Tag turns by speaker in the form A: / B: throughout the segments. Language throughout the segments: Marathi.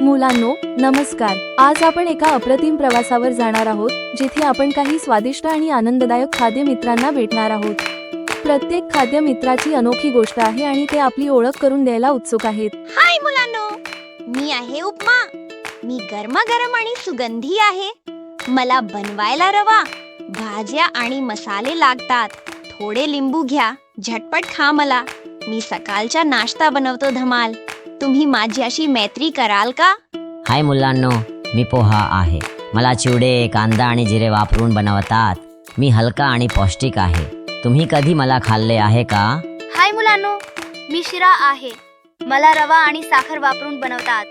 A: मुलांनो, नमस्कार। आज आपण एका अप्रतिम प्रवासावर जाणार आहोत, जिथे आपण काही स्वादिष्ट आणि आनंददायक खाद्य मित्रांना भेटणार आहोत। प्रत्येक खाद्य मित्राची अनोखी गोष्ट आहे आणि ते आपली ओळख करून द्यायला उत्सुक आहेत।
B: हाय मुलांनो, मी आहे उपमा। मी गरमागरम आणि सुगंधी आहे। मला बनवायला रवा, भाज्या आणि मसाले लागतात। थोडे लिंबू घ्या, झटपट खा मला। मी सकाळचा नाश्ता बनवतो धमाल। तुम्ही माझ्याशी मैत्री कराल का?
C: हाय मुलांनो, मी पोहा आहे। मला चिवडे, कांदा आणि जिरे वापरून बनवतात। मी हलका आणि पौष्टिक आहे। तुम्ही कधी मला खाल्ले आहे का?
D: हाय मुलांनो, मी शिरा आहे। मला रवा आणि साखर वापरून बनवतात।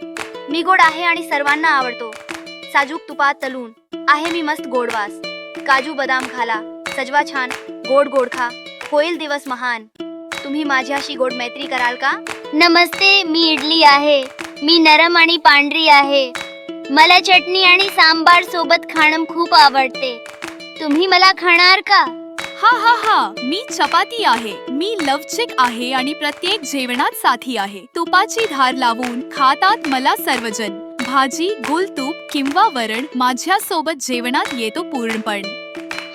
D: मी गोड आहे आणि सर्वांना आवडतो। साजूक तुपात तळून आहे मी मस्त गोडवास। काजू बदाम खाला, सजवा छान, गोड गोड खा, होईल दिवस महान। तुम्ही माझ्याशी गोड मैत्री कराल का?
E: नमस्ते, मी इडली आहे। मी नरम आणि पांढरी आहे। मला चटणी आणि सांबार सोबत खाणं खूप आवडते। तुम्ही मला खाणार का?
F: हा हा हा, मी चपाती आहे। मी लवचिक आहे आणि प्रत्येक जेवणात साथी आहे। तुपाची धार लावून खातात मला सर्वजण। भाजी, गुलतूप किंवा वरण माझ्या सोबत जेवणात येतो पूर्णपण।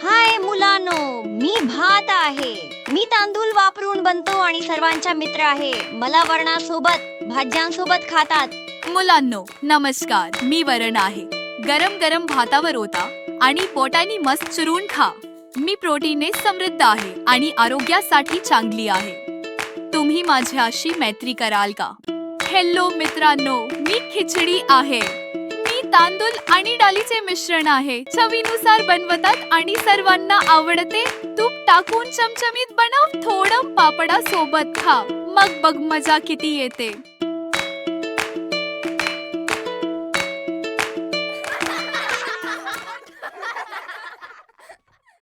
B: हाय मुलांनो, मी भात आहे। मी तांदूळ वापरून बनतो आणि सर्वांचा मित्र आहे। मला वरणासोबत, भाज्यांसोबत खातात।
F: मुलांनो, नमस्कार। मी वरण आहे। गरम गरम भातावर होता आणि पोटाने मस्त चुरून खा। मी प्रोटीनने समृद्ध आहे आणि आरोग्यासाठी चांगली आहे। तुम्ही माझ्याशी मैत्री कराल का? हॅलो मित्रांनो, मी खिचडी आहे। मी तांदूळ आणि डाळीचे मिश्रण आहे। चवीनुसार बनवतात आणि सर्वांना आवडते। तूप टाकून चमचमीत बनव, थोडं पापडा सोबत खा। मग बघ मजा किती येते।